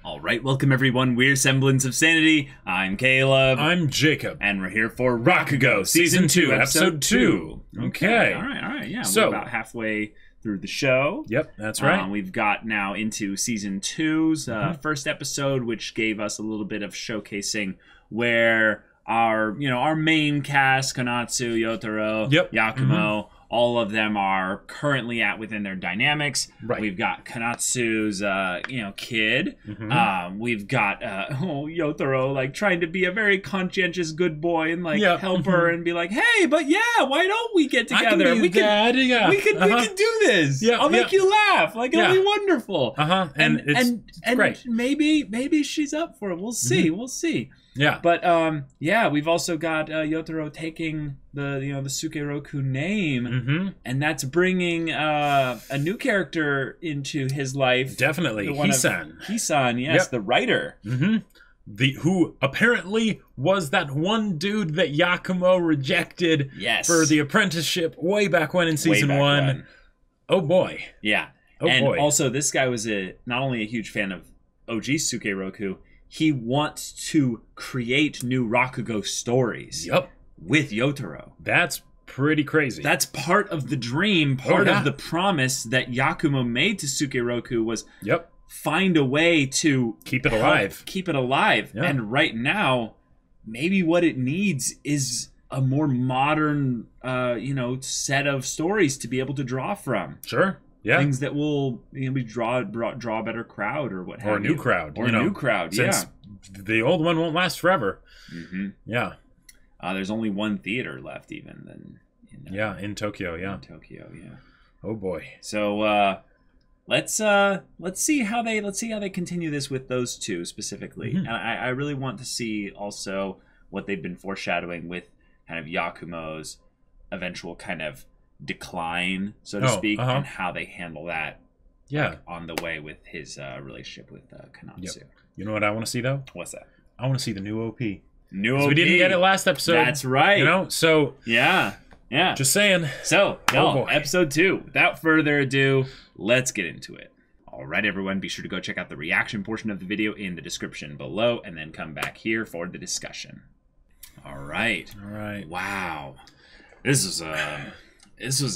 All right, welcome everyone. We're Semblance of Sanity. I'm Caleb. I'm Jacob. And we're here for Rakugo, Season 2, Episode 2. Okay. All right. Yeah, So, we're about halfway through the show. Yep, that's right. We've got now into Season 2's first episode, which gave us a little bit of showcasing where our main cast, Konatsu, Yotaro, Yakumo, all of them are currently within their dynamics. Right. We've got Konatsu's, kid. We've got Yotaro like trying to be a very conscientious good boy and like help her and be like, hey, but why don't we get together? We can do this. Yeah, I'll make you laugh. Like it'll be wonderful. And it's great. Maybe she's up for it. We'll see. We'll see. Yeah. But we've also got Yotaro taking the Sukeroku name, and that's bringing a new character into his life. Definitely, Hisan. Hisan, yes, the writer. Who apparently was that one dude that Yakumo rejected for the apprenticeship way back when in season 1. Oh boy. Yeah. Boy. Also, this guy was not only a huge fan of OG Sukeroku, he wants to create new Rakugo stories with Yotaro. That's pretty crazy. That's part of the dream, part of the promise that Yakumo made to Sukeroku was find a way to keep it alive. Keep it alive. Yeah. And right now, maybe what it needs is a more modern set of stories to be able to draw from. Sure. Yeah. Things that will draw a better crowd or what have you. Or a new crowd. Or a new crowd, since the old one won't last forever. Yeah. There's only one theater left even. In Tokyo, In Tokyo, yeah. Oh boy. So let's see how they continue this with those two specifically. And I really want to see also what they've been foreshadowing with kind of Yakumo's eventual kind of decline, so to speak, and how they handle that on the way with his relationship with Konatsu. You know what I want to see, though? What's that? I want to see the new OP. New OP. We didn't get it last episode. That's right. So... Yeah. Just saying. So, episode 2. Without further ado, let's get into it. All right, everyone, be sure to go check out the reaction portion of the video in the description below, and then come back here for the discussion. All right. Wow. This was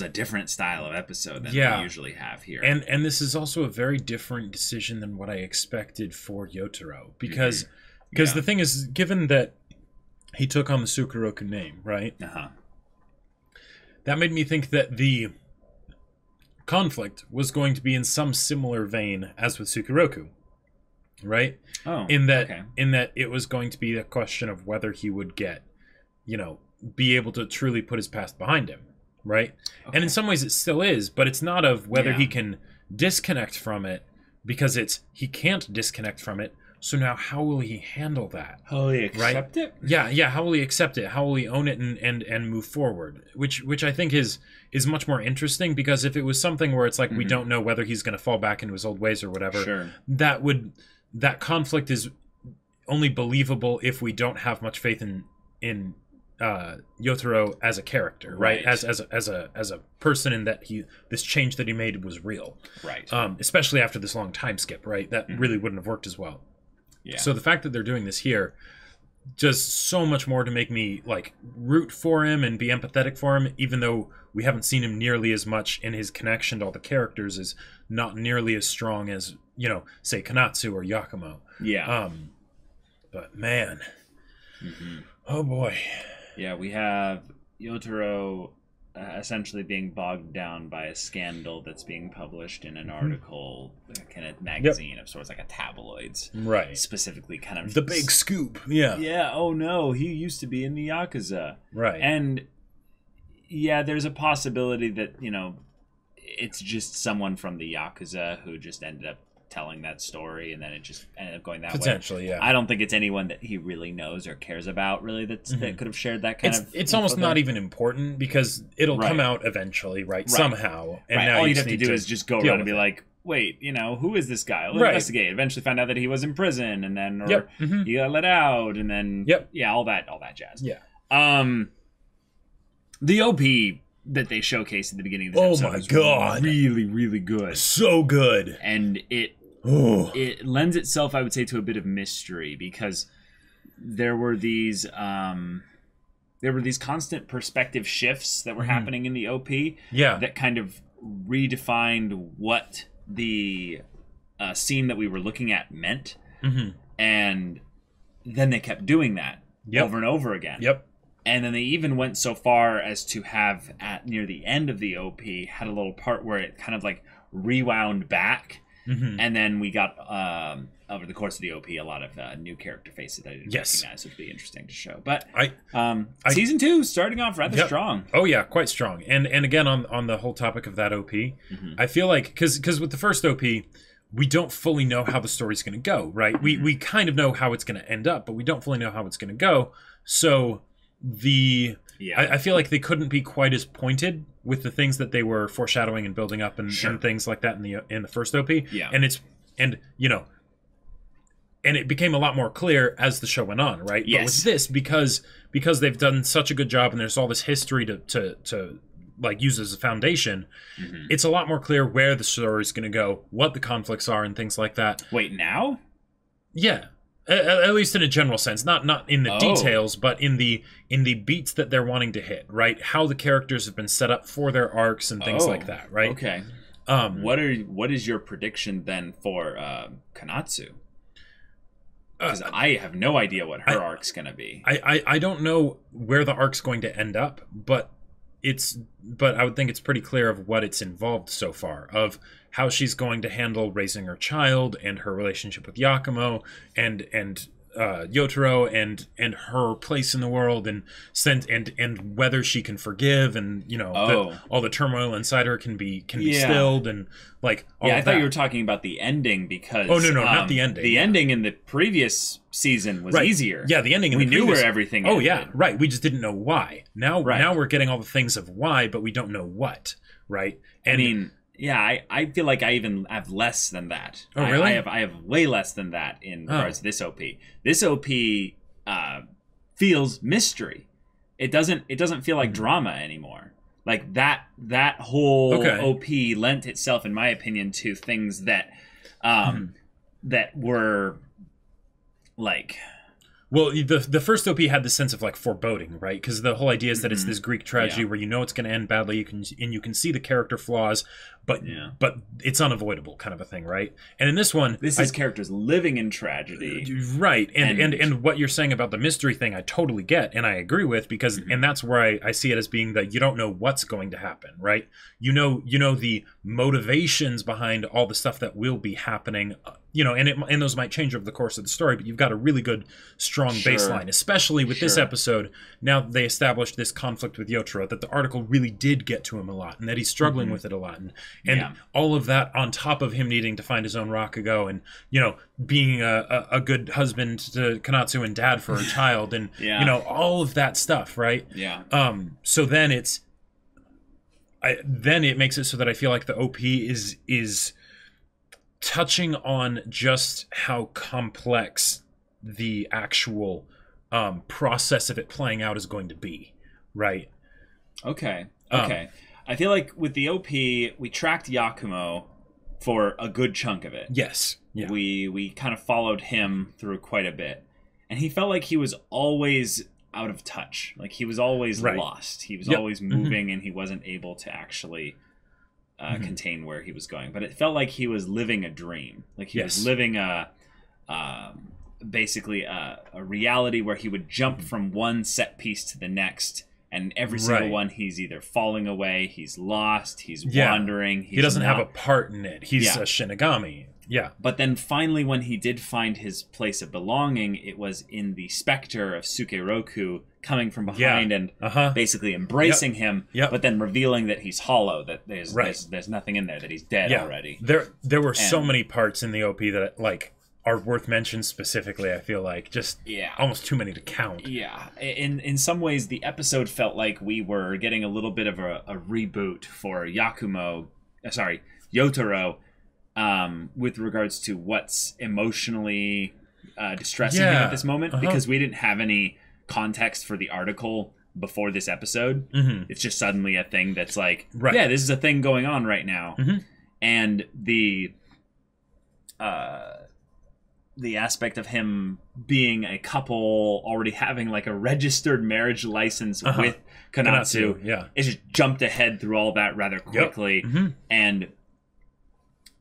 a different style of episode than we usually have here. And this is also a very different decision than what I expected for Yotaro. Because the thing is, given that he took on the Sukeroku name, right? That made me think that the conflict was going to be in some similar vein as with Sukeroku. Right? Oh, in that it was going to be a question of whether he would get, be able to truly put his past behind him, right? And in some ways it still is, but it's not of whether he can disconnect from it, because he can't disconnect from it. So now how will he handle that? How will he accept it? Yeah, how will he accept it? How will he own it and move forward? Which I think is much more interesting, because if it was something where it's like we don't know whether he's going to fall back into his old ways or whatever, that conflict is only believable if we don't have much faith in Yotaro as a character, right? As a person, in that this change that he made was real, right? Especially after this long time skip, right? That really wouldn't have worked as well. Yeah. So the fact that they're doing this here does so much more to make me like root for him and be empathetic for him, even though we haven't seen him nearly as much, and his connection to all the characters is not nearly as strong as say Konatsu or Yakumo. Yeah. But man, oh boy. Yeah, we have Yotaro essentially being bogged down by a scandal that's being published in an article, kind of magazine of sorts, like a tabloids. Right. Specifically kind of... The big scoop. Yeah. Yeah, oh no, he used to be in the Yakuza. Right. And there's a possibility that, it's just someone from the Yakuza who just ended up telling that story, and then it just ended up going that way. Potentially, yeah. I don't think it's anyone that he really knows or cares about, really, that could have shared that kind of... It's almost not even important, because it'll come out eventually, right? Somehow. And now all you'd have to do is just go around and be like, wait, who is this guy? Let's investigate. Eventually find out that he was in prison, and then he got let out, and then all that jazz. Yeah. The OP that they showcased at the beginning of this episode was really, really good. So good. And it it lends itself, I would say, to a bit of mystery, because there were these constant perspective shifts that were happening in the OP that kind of redefined what the scene that we were looking at meant. And then they kept doing that over and over again. And then they even went so far as to have, at near the end of the OP, had a little part where it kind of like rewound back. And then we got, over the course of the OP, a lot of new character faces that I didn't recognize, would be interesting to show. But season 2 starting off rather strong. Oh yeah, quite strong. And again, on the whole topic of that OP, I feel like, because with the first OP, we don't fully know how the story's going to go, right? We kind of know how it's going to end up, but we don't fully know how it's going to go. So I feel like they couldn't be quite as pointed with the things that they were foreshadowing and building up and things like that in the first OP. And it became a lot more clear as the show went on, right? But with this, because they've done such a good job and there's all this history to like use as a foundation, it's a lot more clear where the story's going to go, what the conflicts are, and things like that. Wait, now? Yeah. At least in a general sense, not in the details, but in the beats that they're wanting to hit, right? How the characters have been set up for their arcs and things like that, right? Okay. What is your prediction then for Kanatsu? Because I have no idea what her arc's going to be. I don't know where the arc's going to end up, but I would think it's pretty clear of what it's involved so far, of how she's going to handle raising her child and her relationship with Yakumo and Yotaro and her place in the world and whether she can forgive and all the turmoil inside her can be stilled and like all of I that. thought you were talking about the ending because no, not the ending. The ending in the previous season was easier. Yeah, the ending in we the knew previous, where everything ended. Oh yeah, right. We just didn't know why. Now we're getting all the things of why, but we don't know what, right? And I mean, yeah, I feel like I even have less than that. Oh, really? I have way less than that in regards to this OP. This OP feels mystery. It doesn't feel like drama anymore. Like that whole OP lent itself, in my opinion, to things that that were like. Well, the first OP had this sense of like foreboding, right? Because the whole idea is that it's this Greek tragedy where you know it's going to end badly. You can see the character flaws, but it's unavoidable, kind of a thing, right? And in this one, this is characters living in tragedy, right? And what you're saying about the mystery thing, I totally get and I agree with, because and that's where I see it as being that you don't know what's going to happen, right? You know the motivations behind all the stuff that will be happening. And those might change over the course of the story, but you've got a really good, strong baseline, especially with this episode. Now they established this conflict with Yotaro, that the article really did get to him a lot, and that he's struggling with it a lot, and all of that on top of him needing to find his own Rakugo, and being a good husband to Kanatsu and dad for a child, and all of that stuff, right? So then it makes it so that I feel like the OP is touching on just how complex the actual process of it playing out is going to be, right? Okay. I feel like with the OP, we tracked Yakumo for a good chunk of it. Yes. Yeah. We kind of followed him through quite a bit. And he felt like he was always out of touch. Like he was always lost. He was always moving and he wasn't able to actually contain where he was going. But it felt like he was living a dream. Like he was living basically a reality where he would jump from one set piece to the next, and every single one he's either falling away, he's lost, he's wandering. He doesn't have a part in it. He's a Shinigami. Yeah. But then finally, when he did find his place of belonging, it was in the specter of Sukeroku coming from behind and basically embracing him, but then revealing that he's hollow, that there's nothing in there, that he's dead already. There were so many parts in the OP that like are worth mention specifically. I feel like just almost too many to count. Yeah. In some ways, the episode felt like we were getting a little bit of a reboot for Yotaro, with regards to what's emotionally distressing him at this moment, because we didn't have any context for the article before this episode. It's just suddenly a thing that's like, this is a thing going on right now. And the the aspect of him being a couple, already having like a registered marriage license with Konatsu, it just jumped ahead through all that rather quickly. And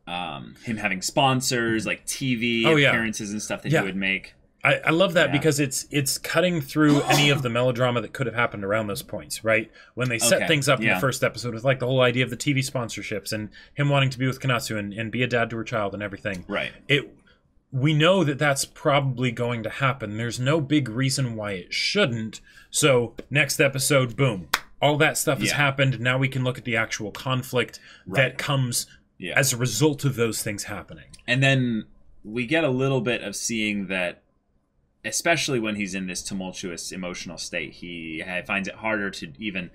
him having sponsors, like TV appearances and stuff that he would make. I love that because it's cutting through any of the melodrama that could have happened around those points, right? When they set things up in the first episode with like the whole idea of the TV sponsorships and him wanting to be with Konatsu and be a dad to her child and everything. Right. We know that that's probably going to happen. There's no big reason why it shouldn't. So next episode, boom. All that stuff has happened. Now we can look at the actual conflict that comes as a result of those things happening. And then we get a little bit of seeing that, especially when he's in this tumultuous emotional state, he finds it harder to even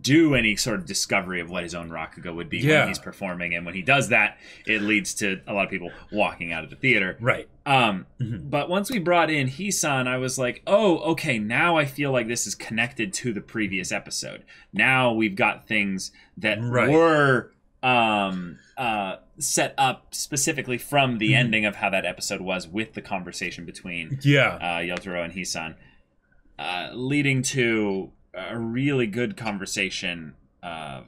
do any sort of discovery of what his own Rakugo would be when he's performing. And when he does that, it leads to a lot of people walking out of the theater. Right. But once we brought in Hisan, I was like, oh, okay, now I feel like this is connected to the previous episode. Now we've got things that were set up specifically from the ending of how that episode was with the conversation between Yotaro and Hisan, leading to a really good conversation of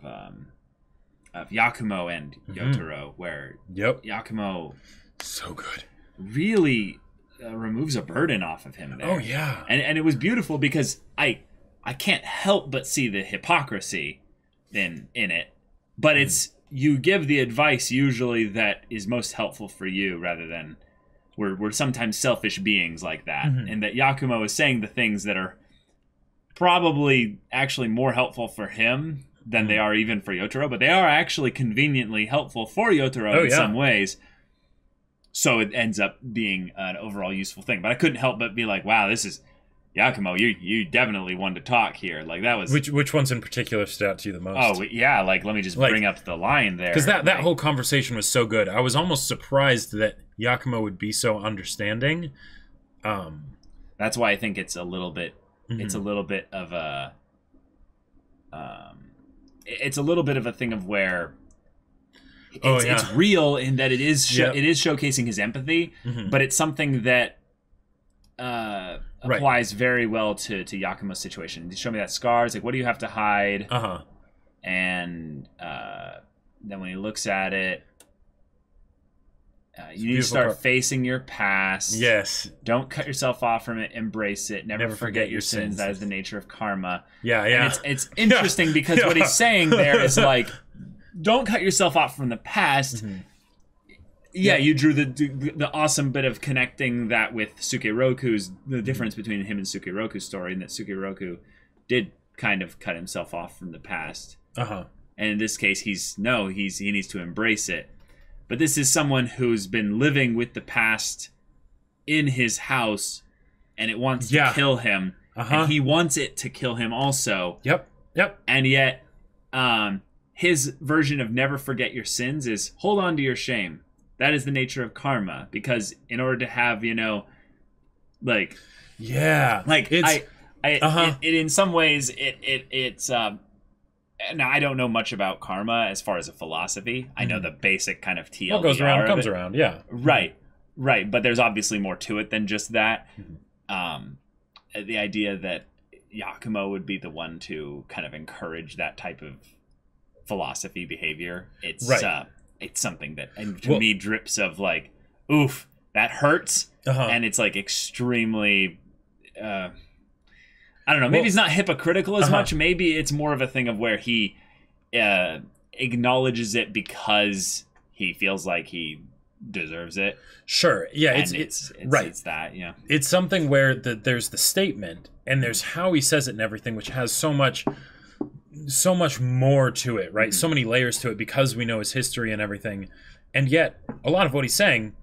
Yakumo and Yotaro, where Yakumo so good really removes a burden off of him there. Oh yeah. And it was beautiful because I can't help but see the hypocrisy in it, but it's, you give the advice usually that is most helpful for you, rather than we're sometimes selfish beings like that, and that Yakumo is saying the things that are probably actually more helpful for him than they are even for Yotaro, but they are actually conveniently helpful for Yotaro in some ways. So it ends up being an overall useful thing. But I couldn't help but be like, wow, this is Yakumo, you definitely wanted to talk here. Like, that was... Which ones in particular stood out to you the most? Oh, yeah, like, let me just bring up the line there. Because that whole conversation was so good. I was almost surprised that Yakumo would be so understanding. That's why I think it's a little bit... It's a little bit of a... it's a little bit of a thing of where... It's real in that it is it is showcasing his empathy, but it's something that applies very well to Yakumo's situation. Show me that scar. It's like, what do you have to hide? And then when he looks at it, you need to start facing your past. Yes. Don't cut yourself off from it. Embrace it. Never forget your sins. That is the nature of karma. Yeah. And it's interesting because what he's saying there is like, don't cut yourself off from the past. You drew the awesome bit of connecting that with Sukeroku's, the difference between him and Sukeroku's story, and that Sukeroku did kind of cut himself off from the past. And in this case, he needs to embrace it. But this is someone who's been living with the past in his house, and it wants to kill him. And he wants it to kill him also. Yep. And yet, his version of never forget your sins is hold on to your shame. That is the nature of karma, because in order to have, like... Yeah. Like, it's, it in some ways, it's... now, I don't know much about karma as far as a philosophy. I know the basic kind of TLDR. What goes around comes around, yeah. Right. But there's obviously more to it than just that. The idea that Yakumo would be the one to kind of encourage that type of philosophy behavior. It's something that, and to me, drips of like, oof, that hurts. And it's like extremely... I don't know. Maybe it's not hypocritical as much. Maybe it's more of a thing of where he acknowledges it because he feels like he deserves it. Sure. Yeah. It's right. It's that. Yeah. It's something where there's the statement and there's how he says it and everything, which has so much more to it, right? So many layers to it because we know his history and everything, and yet a lot of what he's saying,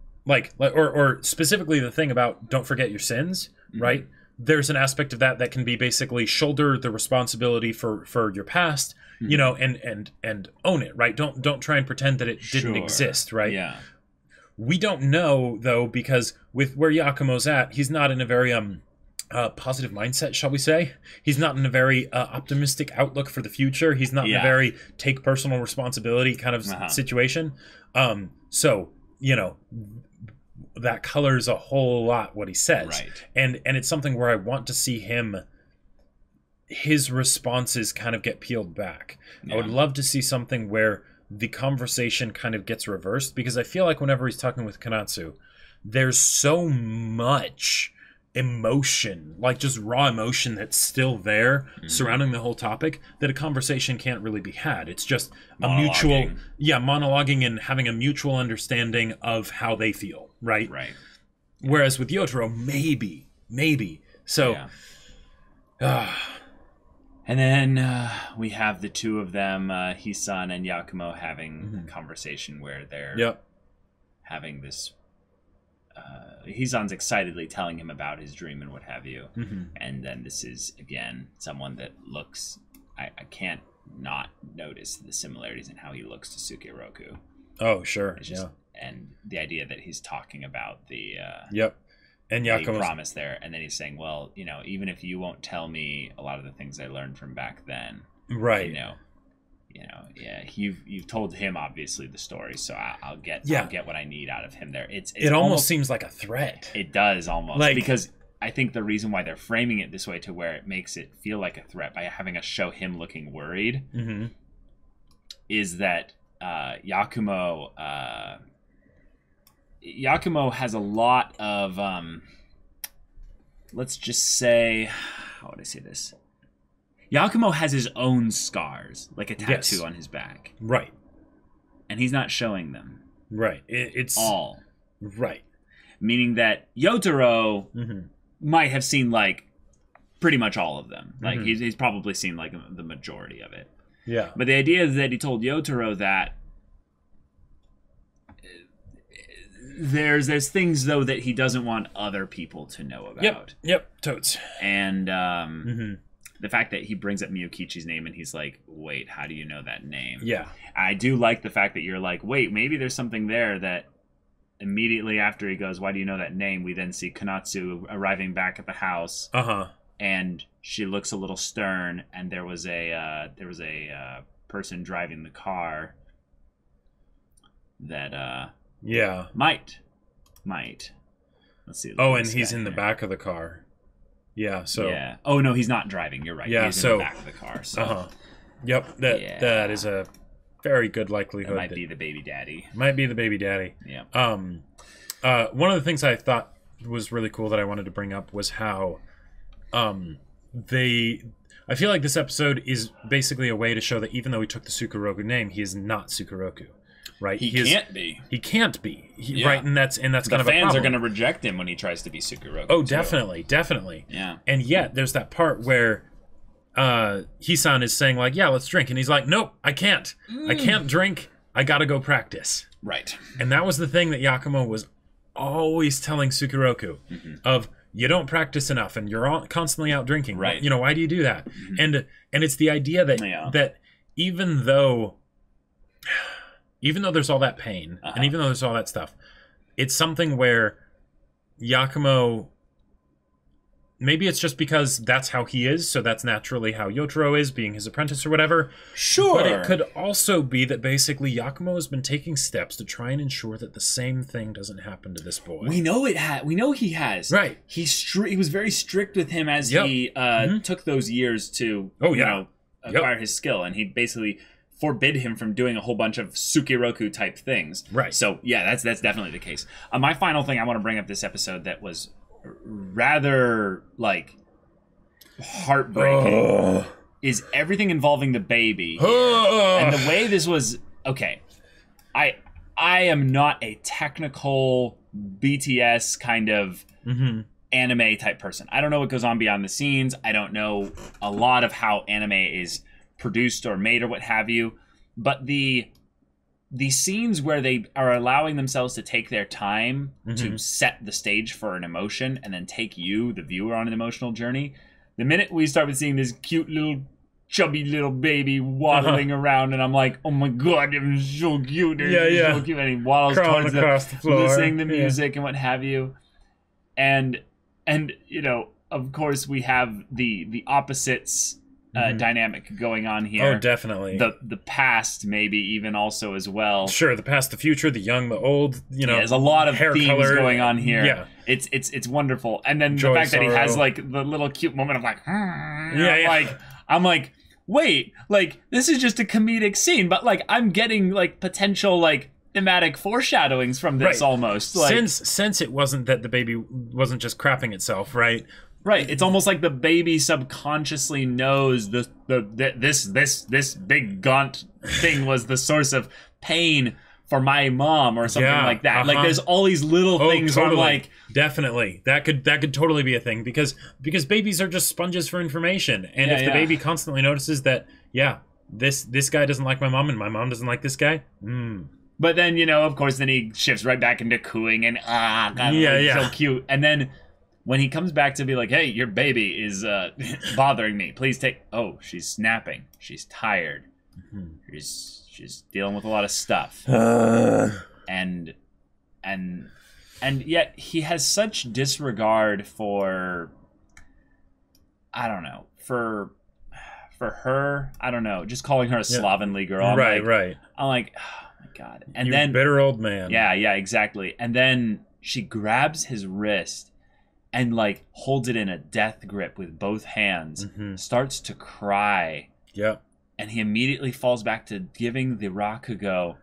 or specifically the thing about don't forget your sins, right? There's an aspect of that can be basically shoulder the responsibility for your past, and own it, right? Don't try and pretend that it didn't exist, right? Yeah. We don't know though, because with where Yakumo's at, he's not in a very positive mindset, shall we say? He's not in a very optimistic outlook for the future. He's not in a very take personal responsibility kind of situation. So that colors a whole lot what he says. Right. And it's something where I want to see his responses kind of get peeled back. Yeah. I would love to see something where the conversation kind of gets reversed, because I feel like whenever he's talking with Konatsu, there's so much emotion, like just raw emotion that's still there surrounding the whole topic, that a conversation can't really be had. It's just a mutual monologuing and having a mutual understanding of how they feel, right? Whereas with Yotaro, maybe so and then we have the two of them, Hisan and Yakumo, having a conversation where they're having this Hisan's excitedly telling him about his dream and what have you. And then this is, again, someone that looks... I can't not notice the similarities in how he looks to Sukeroku. Oh, sure. Just, and the idea that he's talking about the... And Yakumo's promise there. And then he's saying, well, you know, even if you won't tell me a lot of the things I learned from back then... Right. You've told him obviously the story, so I'll get what I need out of him there. It almost seems like a threat. It does almost, because I think the reason why they're framing it this way, to where it makes it feel like a threat by having us show him looking worried, is that Yakumo has a lot of let's just say, how would I say this? Yakumo has his own scars, like a tattoo on his back. Right. And he's not showing them. Right. It's all. Right. Meaning that Yotaro might have seen, like, pretty much all of them. Like, he's probably seen, like, the majority of it. Yeah. But the idea is that he told Yotaro that there's things, though, that he doesn't want other people to know about. Yep. Totes. And, the fact that he brings up Miyokichi's name and he's like, wait, how do you know that name? Yeah. I do like the fact that you're like, wait, maybe there's something there. That immediately after he goes, why do you know that name? We then see Konatsu arriving back at the house. And she looks a little stern, and there was a person driving the car that might. Let's see. Oh, and he's in the back of the car. Yeah, so... Yeah. Oh, no, he's not driving. You're right. Yeah, he's in the back of the car. So. Yep, that is a very good likelihood. That might be the baby daddy. Might be the baby daddy. Yeah. One of the things I thought was really cool that I wanted to bring up was how I feel like this episode is basically a way to show that even though he took the Sukeroku name, he is not Sukeroku. Right, he can't be. He can't be. Right, and that's kind of a problem. The fans are going to reject him when he tries to be Sukeroku. Oh, definitely. Yeah. And yet, there's that part where Hisan is saying, like, "Yeah, let's drink," and he's like, "Nope, I can't. I can't drink. I got to go practice." Right. And that was the thing that Yakumo was always telling Sukeroku of, you don't practice enough, and you're constantly out drinking. Right. You know, why do you do that? And it's the idea that even though there's all that pain, and even though there's all that stuff, it's something where Yakumo, maybe it's just because that's how he is, so that's naturally how Yotaro is, being his apprentice or whatever. Sure. But it could also be that basically Yakumo has been taking steps to try and ensure that the same thing doesn't happen to this boy. We know we know he has. Right. He was very strict with him as he took those years to acquire his skill, and he basically forbid him from doing a whole bunch of Sukeroku type things. Right. So yeah, that's definitely the case. My final thing I want to bring up this episode that was rather like heartbreaking is everything involving the baby and the way this was. Okay, I am not a technical BTS kind of anime type person. I don't know what goes on behind the scenes. I don't know a lot of how anime is produced or made or what have you, but the scenes where they are allowing themselves to take their time to set the stage for an emotion and then take you, the viewer, on an emotional journey. The minute we start with seeing this cute little chubby little baby waddling around, and I'm like, oh my god, I'm so cute. So cute. And he waddles crawling towards the floor, listening to music and what have you. And you know, of course, we have the opposites dynamic going on here. Oh, definitely. The past, maybe even also as well. Sure, the past, the future, the young, the old. You know, there's a lot of themes color going on here. Yeah, it's wonderful. And then Joy, the fact sorrow. that he has like the little cute moment of like, yeah. I'm like, wait, like this is just a comedic scene, but like I'm getting like potential like thematic foreshadowings from this almost. Like, since it wasn't that the baby wasn't just crapping itself, right? Right, it's almost like the baby subconsciously knows this big gaunt thing was the source of pain for my mom or something like that. Like there's all these little things totally. where I'm like, definitely that could totally be a thing because babies are just sponges for information, and if the baby constantly notices that this guy doesn't like my mom and my mom doesn't like this guy. But then of course then he shifts right back into cooing and so cute, and then. When he comes back to be like, hey, your baby is bothering me. Please take... Oh, she's snapping. She's tired. She's dealing with a lot of stuff. And yet he has such disregard for... I don't know. For her, I don't know. Just calling her a slovenly girl. I'm like, I'm like, oh my God. And then... bitter old man. Yeah, exactly. And then she grabs his wrist and like holds it in a death grip with both hands, starts to cry. Yep. And he immediately falls back to giving the Rakugo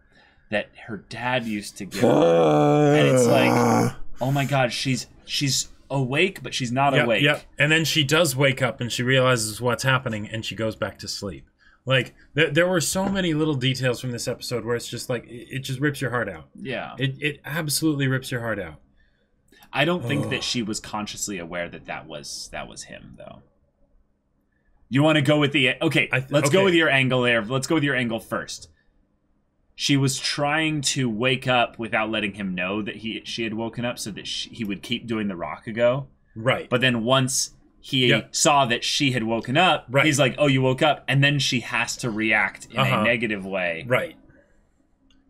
that her dad used to give her. And it's like, oh my God, she's awake, but she's not awake. Yep. And then she does wake up and she realizes what's happening and she goes back to sleep. Like, there were so many little details from this episode where it's just like, it just rips your heart out. Yeah. It absolutely rips your heart out. I don't think that she was consciously aware that was him, though. You want to go with the... Okay, let's go with your angle there. Let's go with your angle first. She was trying to wake up without letting him know that she had woken up so that he would keep doing the Rakugo. Right. But then once he saw that she had woken up, he's like, oh, you woke up. And then she has to react in a negative way. Right.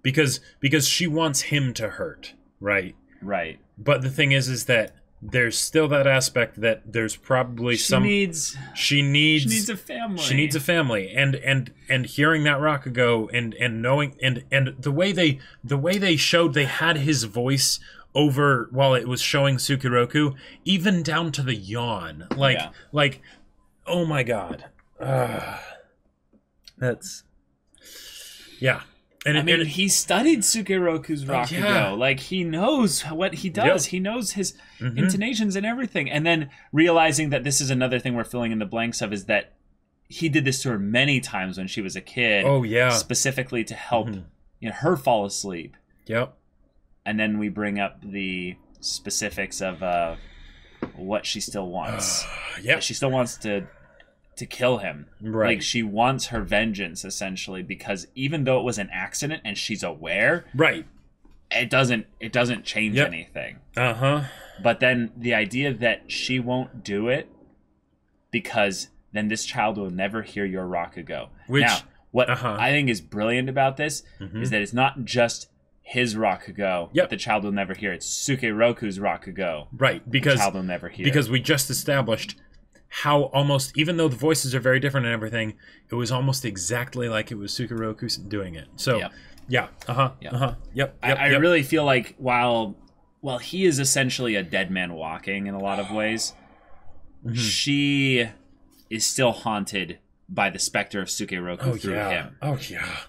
Because she wants him to hurt. Right. Right. But the thing is that there's still that aspect that there's probably she needs a family. She needs a family. And hearing that Rakugo and knowing and the way they showed they had his voice over while it was showing Sukiroku, even down to the yawn. Like oh my God. That's And he studied Sukeroku's Rakugo. Like, he knows what he does. He knows his intonations and everything. And then realizing that this is another thing we're filling in the blanks of is that he did this to her many times when she was a kid. Oh, yeah. Specifically to help her fall asleep. Yep. And then we bring up the specifics of what she still wants. She still wants to kill him. Right. Like, she wants her vengeance, essentially, because even though it was an accident and she's aware, it doesn't change anything. But then the idea that she won't do it because then this child will never hear your Rakugo. Now, what I think is brilliant about this is that it's not just his Rakugo that the child will never hear. It's Sukeroku's Rakugo. Right, because the child will never hear. Because we just established how almost, even though the voices are very different and everything, it was almost exactly like it was Sukeroku doing it. So, I really feel like while he is essentially a dead man walking in a lot of ways, she is still haunted by the specter of Sukeroku through him. Oh, yeah.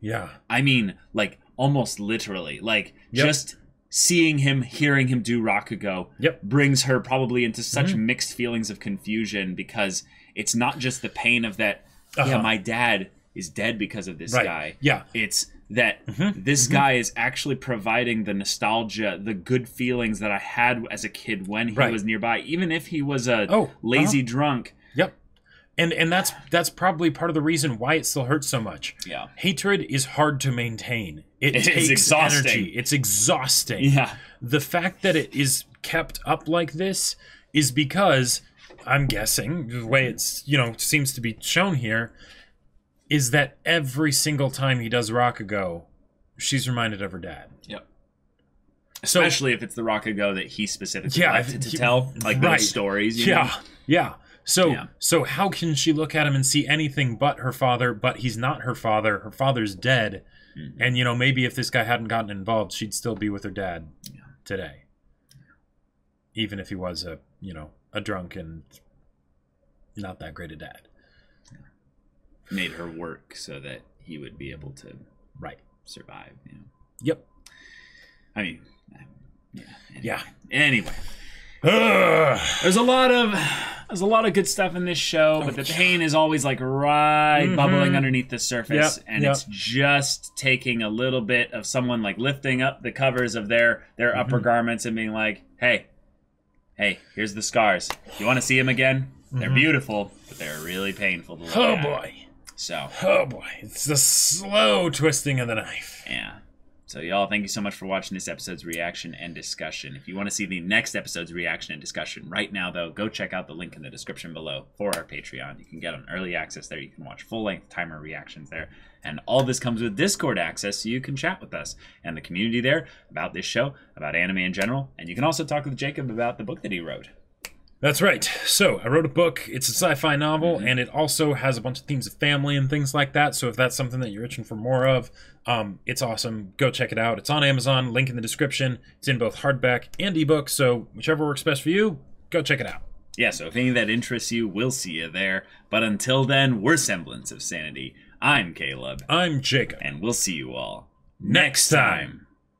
Yeah. I mean, like, almost literally. Like, just... seeing him, hearing him do Rakugo brings her probably into such mixed feelings of confusion because it's not just the pain of that, my dad is dead because of this guy. Yeah. It's that this guy is actually providing the nostalgia, the good feelings that I had as a kid when he was nearby, even if he was a lazy drunk. Yep. And that's probably part of the reason why it still hurts so much. Yeah. Hatred is hard to maintain. It takes exhausting. Energy. It's exhausting. Yeah. The fact that it is kept up like this is because, I'm guessing, the way it's, seems to be shown here, is that every single time he does Rakugo, she's reminded of her dad. Yep. Especially if it's the Rakugo that he specifically liked to tell, like those stories. Yeah. So how can she look at him and see anything but her father, but he's not her father. Her father's dead. Mm-hmm. And, you know, maybe if this guy hadn't gotten involved, she'd still be with her dad today. Even if he was a drunk and not that great a dad. Made her work so that he would be able to survive. You know? Yep. I mean, Anyway. There's a lot of good stuff in this show, but the pain is always like bubbling underneath the surface, and it's just taking a little bit of someone like lifting up the covers of their upper garments and being like, hey, here's the scars. You want to see them again? They're beautiful, but they're really painful to look at. Boy. So. Oh boy, it's the slow twisting of the knife. Yeah. So y'all, thank you so much for watching this episode's reaction and discussion. If you want to see the next episode's reaction and discussion right now, though, go check out the link in the description below for our Patreon. You can get on early access there. You can watch full-length timer reactions there. And all this comes with Discord access, so you can chat with us and the community there about this show, about anime in general. And you can also talk with Jacob about the book that he wrote. That's right. So, I wrote a book. It's a sci-fi novel, and it also has a bunch of themes of family and things like that. So if that's something that you're itching for more of, it's awesome. Go check it out. It's on Amazon. Link in the description. It's in both hardback and ebook. So whichever works best for you, go check it out. Yeah, so if any of that interests you, we'll see you there. But until then, we're Semblance of Sanity. I'm Caleb. I'm Jacob. And we'll see you all next time.